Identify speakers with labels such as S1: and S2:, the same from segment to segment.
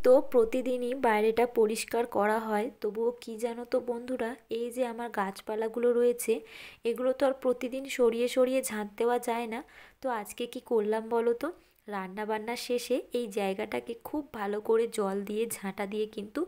S1: তো প্রতিদিনই বাইরেটা পরিষ্কার করা হয়, তবুও কি জানো তো বন্ধুরা, এই যে আমার গাছপালাগুলো রয়েছে এগুলো তো আর প্রতিদিন সরিয়ে সরিয়ে ঝাঁট দেওয়া যায় না। তো আজকে কি করলাম বলো তো, রান্না বান্না শেষে এই জায়গাটাকে খুব ভালো করে জল দিয়ে ঝাঁটা দিয়ে কিন্তু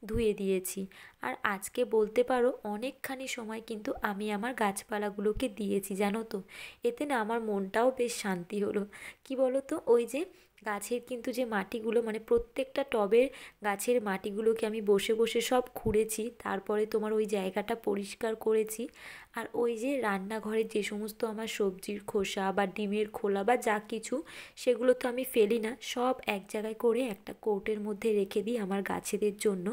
S1: ধুয়ে দিয়েছি। আর আজকে বলতে পারো অনেকখানি সময় কিন্তু আমি আমার গাছপালাগুলোকে দিয়েছি জানো তো। এতে না আমার মনটাও বেশ শান্তি হলো। কি বলো তো, ওই যে গাছের কিন্তু যে মাটিগুলো, মানে প্রত্যেকটা টবের গাছের মাটিগুলোকে আমি বসে বসে সব খুঁড়েছি, তারপরে তোমার ওই জায়গাটা পরিষ্কার করেছি। আর ওই যে রান্নাঘরের যে সমস্ত আমার সবজির খোসা বা ডিমের খোলা বা যা কিছু, সেগুলো তো আমি ফেলি না, সব এক জায়গায় করে একটা কৌটের মধ্যে রেখে দিই আমার গাছেদের জন্য।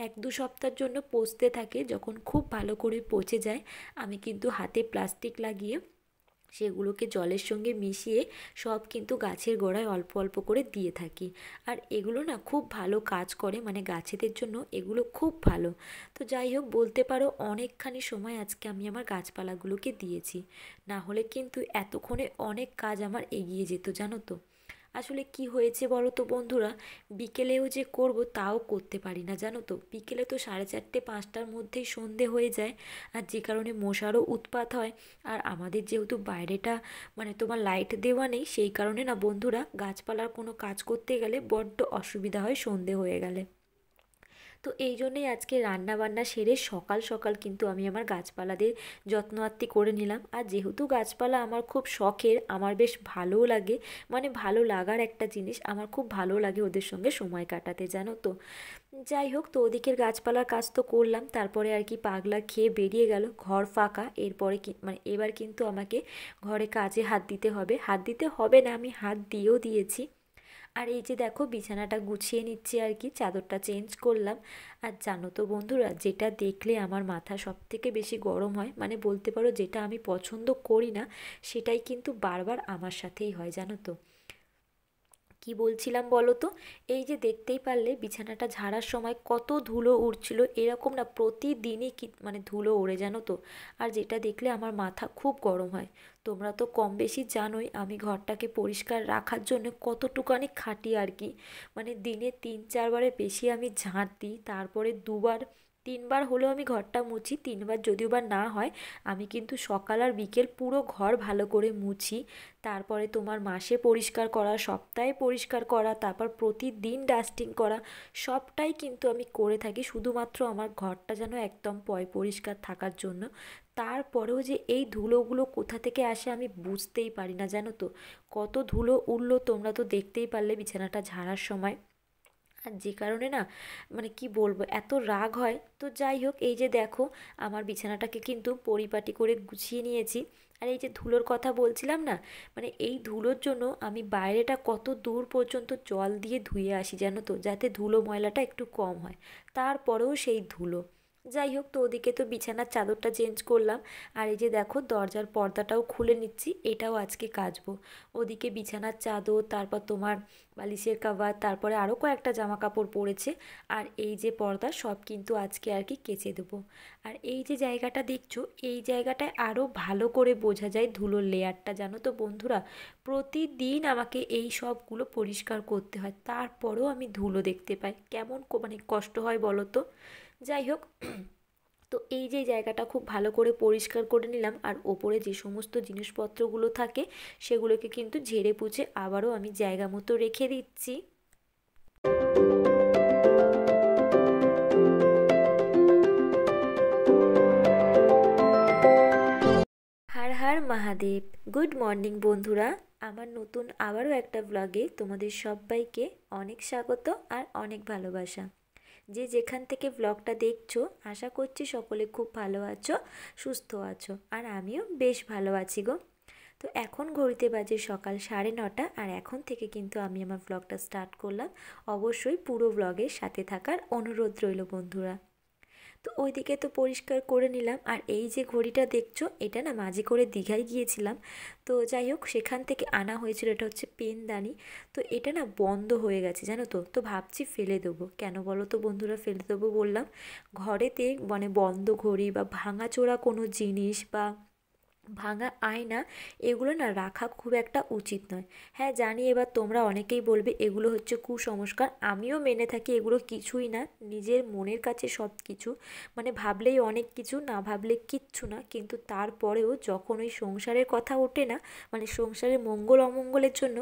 S1: 1-2 সপ্তাহের জন্য পচতে থাকে, যখন খুব ভালো করে পচে যায় আমি কিন্তু হাতে প্লাস্টিক লাগিয়ে সেগুলোকে জলের সঙ্গে মিশিয়ে সব কিন্তু গাছের গোড়ায় অল্প অল্প করে দিয়ে থাকি। আর এগুলো না খুব ভালো কাজ করে, মানে গাছেদের জন্য এগুলো খুব ভালো। তো যাই হোক, বলতে পারো অনেকখানি সময় আজকে আমি আমার গাছপালাগুলোকে দিয়েছি, না হলে কিন্তু এতক্ষণে অনেক কাজ আমার এগিয়ে যেত জানো তো। আসলে কি হয়েছে বলো তো বন্ধুরা, বিকেলেও যে করব তাও করতে পারি না জানো তো। বিকেলে তো 4:30-5টার মধ্যেই সন্ধে হয়ে যায়, আর যে কারণে মশারও উৎপাত হয়। আর আমাদের যেহেতু বাইরেটা মানে তোমার লাইট দেওয়া নেই, সেই কারণে না বন্ধুরা গাছপালার কোনো কাজ করতে গেলে বড্ড অসুবিধা হয় সন্ধে হয়ে গেলে। তো এই জন্যই আজকে রান্না বান্না সেরে সকাল সকাল কিন্তু আমি আমার গাছপালাদের যত্ন আত্তি করে নিলাম। আর যেহেতু গাছপালা আমার খুব শখের, আমার বেশ ভালোও লাগে, মানে ভালো লাগার একটা জিনিস, আমার খুব ভালো লাগে ওদের সঙ্গে সময় কাটাতে জানো তো। যাই হোক, তো ওদিকের গাছপালার কাজ তো করলাম, তারপরে আর কি পাগলা খেয়ে বেরিয়ে গেল, ঘর ফাঁকা। এরপরে কি মানে এবার কিন্তু আমাকে ঘরে কাজে হাত দিতে হবে, হাত দিতে হবে না, আমি হাত দিয়েও দিয়েছি। আর এই যে দেখো বিছানাটা গুছিয়ে নিচ্ছি আর কি, চাদরটা চেঞ্জ করলাম। আর জানো তো বন্ধুরা, যেটা দেখলে আমার মাথা সব থেকে বেশি গরম হয়, মানে বলতে পারো যেটা আমি পছন্দ করি না, সেটাই কিন্তু বারবার আমার সাথেই হয় জানো তো। কি বলছিলাম বলো তো, এই যে দেখতেই পারলে বিছানাটা ঝাড়ার সময় কত ধুলো উড়ছিল, এরকম না প্রতিদিনই কি মানে ধুলো ওড়ে জানো তো। আর যেটা দেখলে আমার মাথা খুব গরম হয়। তোমরা তো কম বেশি জানোই আমি ঘরটাকে পরিষ্কার রাখার জন্য কতটুকানি খাটি আর কি। মানে দিনে 3-4 বারের বেশি আমি ঝাঁট দিই, তারপরে 2-3 বার হলেও আমি ঘরটা মুছি, 3 বার যদিও বা না হয় আমি কিন্তু সকাল আর বিকেল পুরো ঘর ভালো করে মুছি। তারপরে তোমার মাসে পরিষ্কার করা, সপ্তাহে পরিষ্কার করা, তারপর প্রতিদিন ডাস্টিং করা, সবটাই কিন্তু আমি করে থাকি শুধুমাত্র আমার ঘরটা যেন একদম পরিষ্কার থাকার জন্য। তারপরেও যে এই ধুলোগুলো কোথা থেকে আসে আমি বুঝতেই পারি না জানো তো। কত ধুলো উড়লো তোমরা তো দেখতেই পারলে বিছানাটা ঝাড়ার সময়। আর যে কারণে না মানে কি বলবো, এত রাগ হয়। তো যাই হোক, এই যে দেখো আমার বিছানাটাকে কিন্তু পরিপাটি করে গুছিয়ে নিয়েছি। আর এই যে ধুলোর কথা বলছিলাম না, মানে এই ধুলোর জন্য আমি বাইরেটা কত দূর পর্যন্ত জল দিয়ে ধুয়ে আসি জানো তো, যাতে ধুলো ময়লাটা একটু কম হয়। তারপরেও সেই ধুলো। যাই হোক, তো ওদিকে তো বিছানার চাদরটা চেঞ্জ করলাম। আর এই যে দেখো দরজার পর্দাটাও খুলে নিচ্ছি, এটাও আজকে কাচবো। ওদিকে বিছানার চাদর, তারপর তোমার বালিশের কাভার, তারপরে আরও কয়েকটা জামা কাপড় পরেছে। আর এই যে পর্দা সব কিন্তু আজকে আর কি কেচে দেবো। আর এই যে জায়গাটা দেখছো, এই জায়গাটায় আরও ভালো করে বোঝা যায় ধুলোর লেয়ারটা জানো তো বন্ধুরা। প্রতিদিন আমাকে এই সবগুলো পরিষ্কার করতে হয়, তারপরেও আমি ধুলো দেখতে পাই, কেমন মানে কষ্ট হয় বলো তো। যাই হোক, তো এই যে জায়গাটা খুব ভালো করে পরিষ্কার করে নিলাম। আর ওপরে যে সমস্ত জিনিসপত্রগুলো থাকে সেগুলোকে কিন্তু ঝেড়ে পুছে আবারও আমি জায়গা মতো রেখে দিচ্ছি। হর হর মহাদেব। গুড মর্নিং বন্ধুরা, আমার নতুন আবারও একটা ব্লগে তোমাদের সবাইকে অনেক স্বাগত আর অনেক ভালোবাসা। যে যেখান থেকে ব্লগটা দেখছো আশা করছি সকলে খুব ভালো আছো, সুস্থ আছো, আর আমিও বেশ ভালো আছি গো। তো এখন ঘড়িতে বাজে সকাল 9:30, আর এখন থেকে কিন্তু আমি আমার ব্লগটা স্টার্ট করলাম। অবশ্যই পুরো ব্লগের সাথে থাকার অনুরোধ রইল বন্ধুরা। তো ওইদিকে তো পরিষ্কার করে নিলাম। আর এই যে ঘড়িটা দেখছো, এটা না মাঝে করে দীঘায় গিয়েছিলাম, তো যাই হোক সেখান থেকে আনা হয়েছিল। এটা হচ্ছে পেনদানি। তো এটা না বন্ধ হয়ে গেছে জানো তো। তো ভাবছি ফেলে দেবো, কেন বলো তো বন্ধুরা ফেলে দেবো বললাম, ঘরেতে মানে বন্ধ ঘড়ি বা ভাঙাচোরা কোনো জিনিস বা ভাঙা আয়না এগুলো না রাখা খুব একটা উচিত নয়। হ্যাঁ জানি এবার তোমরা অনেকেই বলবে এগুলো হচ্ছে কুসংস্কার, আমিও মেনে থাকি এগুলো কিছুই না, নিজের মনের কাছে সব কিছু, মানে ভাবলেই অনেক কিছু, না ভাবলে কিচ্ছু না। কিন্তু তারপরেও যখন ওই সংসারের কথা ওঠে না, মানে সংসারের মঙ্গল অমঙ্গলের জন্য,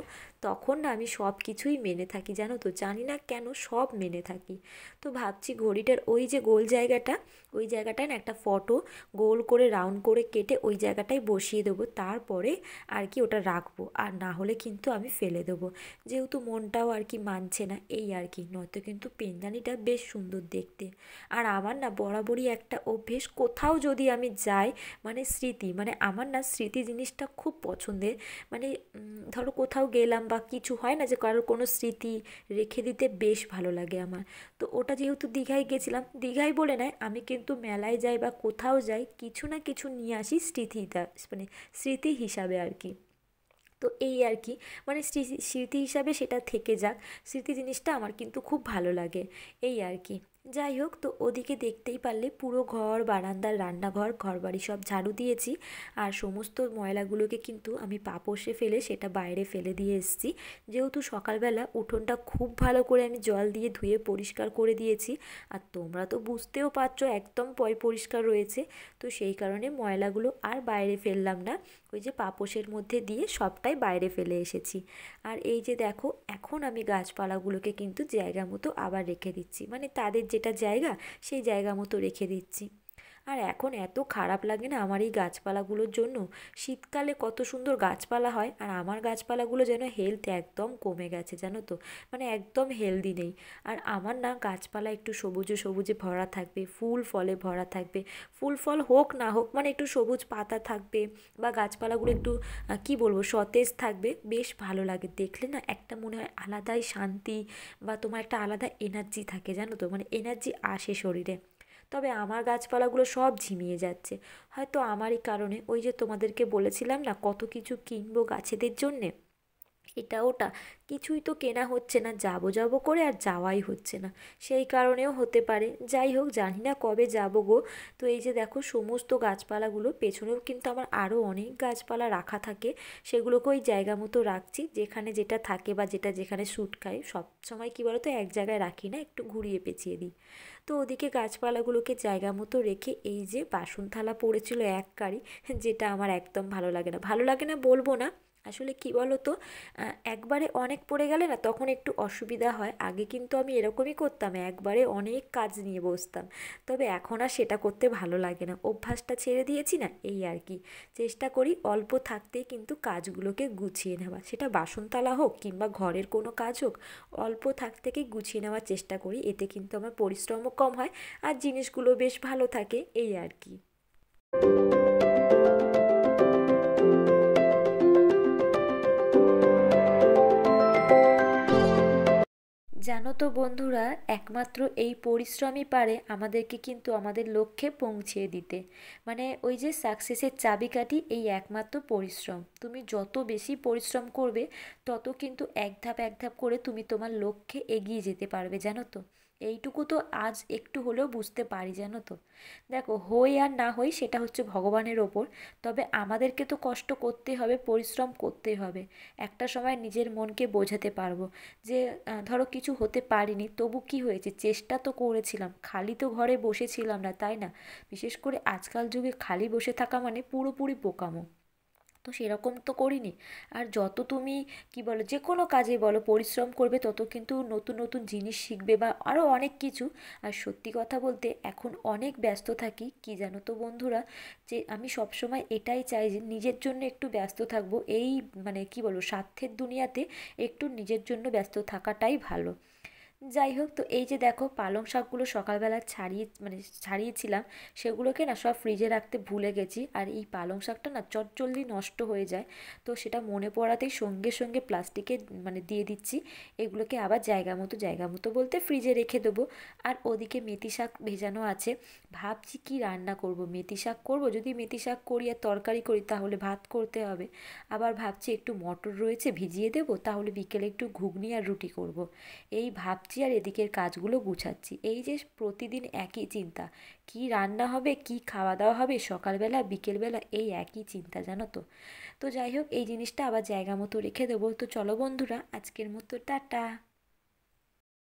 S1: তখন না আমি সব কিছুই মেনে থাকি জানো তো, জানি না কেন সব মেনে থাকি। তো ভাবছি ঘড়িটার ওই যে গোল জায়গাটা, ওই জায়গাটায় না একটা ফটো গোল করে রাউন্ড করে কেটে ওই জায়গাটায় বসিয়ে দেবো, তারপরে আর কি ওটা রাখবো, আর না হলে কিন্তু আমি ফেলে দেবো, যেহেতু মনটাও আর কি মানছে না এই আর কি। নয়তো কিন্তু পেনদানিটা বেশ সুন্দর দেখতে। আর আমার না বরাবরই একটা অভ্যেস, কোথাও যদি আমি যাই, মানে স্মৃতি, মানে আমার না স্মৃতি জিনিসটা খুব পছন্দের। মানে ধরো কোথাও গেলাম বা কিছু হয় না যে কারোর কোনো স্মৃতি রেখে দিতে বেশ ভালো লাগে আমার। তো ওটা যেহেতু দীঘায় গেছিলাম, দীঘায় বলে নয়, আমি কিন্তু মেলায় যাই বা কোথাও যাই কিছু না কিছু নিয়ে আসি স্মৃতিটা, মানে স্মৃতি হিসাবে আর কি। তো এই আর কি, মানে স্মৃতি হিসাবে সেটা থেকে যাক, স্মৃতি জিনিসটা আমার কিন্তু খুব ভালো লাগে এই আর কি। যাই হোক, তো ওদিকে দেখতেই পারলে পুরো ঘর বারান্দার রান্নাঘর ঘরবাড়ি সব ঝাড়ু দিয়েছি, আর সমস্ত ময়লাগুলোকে কিন্তু আমি পাপোশে ফেলে সেটা বাইরে ফেলে দিয়ে এসেছি। যেহেতু সকালবেলা উঠোনটা খুব ভালো করে আমি জল দিয়ে ধুয়ে পরিষ্কার করে দিয়েছি, আর তোমরা তো বুঝতেও পারছো একদম পরিষ্কার রয়েছে। তো সেই কারণে ময়লাগুলো আর বাইরে ফেললাম না, ওই যে পাপোশের মধ্যে দিয়ে সবটাই বাইরে ফেলে এসেছি। আর এই যে দেখো, এখন আমি গাছপালাগুলোকে কিন্তু জায়গা মতো আবার রেখে দিচ্ছি, মানে তাদের যেটা জায়গা সেই জায়গা মতো রেখে দিচ্ছি। আর এখন এত খারাপ লাগে না আমার এই গাছপালাগুলোর জন্য, শীতকালে কত সুন্দর গাছপালা হয়, আর আমার গাছপালাগুলো যেন হেলথ একদম কমে গেছে জানো তো, মানে একদম হেলদি নেই। আর আমার না গাছপালা একটু সবুজে সবুজে ভরা থাকবে, ফুল ফলে ভরা থাকবে, ফুল ফল হোক না হোক, মানে একটু সবুজ পাতা থাকবে বা গাছপালাগুলো একটু কি বলবো সতেজ থাকবে, বেশ ভালো লাগে দেখলে না, একটা মনে হয় আলাদাই শান্তি, বা তোমার একটা আলাদা এনার্জি থাকে জানো তো, মানে এনার্জি আসে শরীরে। তবে আমার গাছপালাগুলো সব ঝিমিয়ে যাচ্ছে, হয়তো আমারই কারণে। ওই যে তোমাদেরকে বলেছিলাম না কত কিছু কিনবো গাছেদের জন্যে, এটা ওটা কিছুই তো কেনা হচ্ছে না, যাবো যাবো করে আর যাওয়াই হচ্ছে না, সেই কারণেও হতে পারে। যাই হোক, জানি না কবে যাবো গো। তো এই যে দেখো সমস্ত গাছপালাগুলো, পেছনেও কিন্তু আমার আরও অনেক গাছপালা রাখা থাকে, সেগুলোকে ওই জায়গা মতো রাখছি, যেখানে যেটা থাকে বা যেটা যেখানে শ্যুট খায়, সব সময় কী বলো তো এক জায়গায় রাখি না, একটু ঘুরিয়ে পেঁচিয়ে দিই। তো ওদিকে গাছপালাগুলোকে জায়গা মতো রেখে এই যে বাসন থালা পড়েছিল এক কারি, যেটা আমার একদম ভালো লাগে না, ভালো লাগে না বলবো না, আসলে কি বলো তো, একবারে অনেক পড়ে গেলে না তখন একটু অসুবিধা হয়। আগে কিন্তু আমি এরকমই করতাম, একবারে অনেক কাজ নিয়ে বসতাম, তবে এখন আর সেটা করতে ভালো লাগে না, অভ্যাসটা ছেড়ে দিয়েছি না এই আর কি। চেষ্টা করি অল্প থাকতেই কিন্তু কাজগুলোকে গুছিয়ে নেওয়া, সেটা বাসনতলা হোক কিংবা ঘরের কোনো কাজ হোক, অল্প থাকতেই গুছিয়ে নেওয়ার চেষ্টা করি, এতে কিন্তু আমার পরিশ্রমও কম হয় আর জিনিসগুলো বেশ ভালো থাকে এই আর কি। জানো তো বন্ধুরা, একমাত্র এই পরিশ্রমই পারে আমাদেরকে কিন্তু আমাদের লক্ষ্যে পৌঁছিয়ে দিতে, মানে ওই যে সাকসেসের চাবিকাঠি এই একমাত্র পরিশ্রম। তুমি যত বেশি পরিশ্রম করবে তত কিন্তু এক ধাপ করে তুমি তোমার লক্ষ্যে এগিয়ে যেতে পারবে জানো তো। এইটুকু তো আজ একটু হলেও বুঝতে পারি জানো তো। দেখো হই আর না হই সেটা হচ্ছে ভগবানের ওপর, তবে আমাদেরকে তো কষ্ট করতে হবে, পরিশ্রম করতে হবে। একটা সময় নিজের মনকে বোঝাতে পারবো যে ধরো কিছু হতে পারিনি, তবু কি হয়েছে, চেষ্টা তো করেছিলাম, খালি তো ঘরে বসেছিলাম না তাই না। বিশেষ করে আজকাল যুগে খালি বসে থাকা মানে পুরোপুরি বোকামো, তো সেরকম তো করিনি। আর যত তুমি কি বলো যে কোনো কাজে বলো পরিশ্রম করবে, তত কিন্তু নতুন নতুন জিনিস শিখবে বা আরও অনেক কিছু। আর সত্যি কথা বলতে এখন অনেক ব্যস্ত থাকি, কি জানো তো বন্ধুরা, যে আমি সবসময় এটাই চাই যে নিজের জন্য একটু ব্যস্ত থাকবো, এই মানে কি বলবো স্বার্থের দুনিয়াতে একটু নিজের জন্য ব্যস্ত থাকাটাই ভালো। যাই হোক, তো এই যে দেখো পালং শাকগুলো সকালবেলা ছাড়িয়েছিলাম, সেগুলোকে না সব ফ্রিজে রাখতে ভুলে গেছি, আর এই পালং শাকটা না চটজলদি নষ্ট হয়ে যায়। তো সেটা মনে পড়াতেই সঙ্গে সঙ্গে প্লাস্টিকে মানে দিয়ে দিচ্ছি, এগুলোকে আবার জায়গা মতো বলতে ফ্রিজে রেখে দেবো। আর ওদিকে মেথি শাক ভেজানো আছে, ভাবছি কি রান্না করব, মেথি শাক করব, যদি মেথি শাক করি আর তরকারি করি তাহলে ভাত করতে হবে। আবার ভাবছি একটু মটর রয়েছে ভিজিয়ে দেবো, তাহলে বিকেলে একটু ঘুগনি আর রুটি করব। এই ভাবছি ভাবছি আর এদিকের কাজগুলো গুছাচ্ছি। এই যে প্রতিদিন একই চিন্তা, কি রান্না হবে, কি খাওয়া দাওয়া হবে, সকালবেলা বিকেলবেলা এই একই চিন্তা, জানো তো। তো যাই হোক, এই জিনিসটা আবার জায়গা মতো রেখে দেবো। তো চলো বন্ধুরা, আজকের মতো টাটা।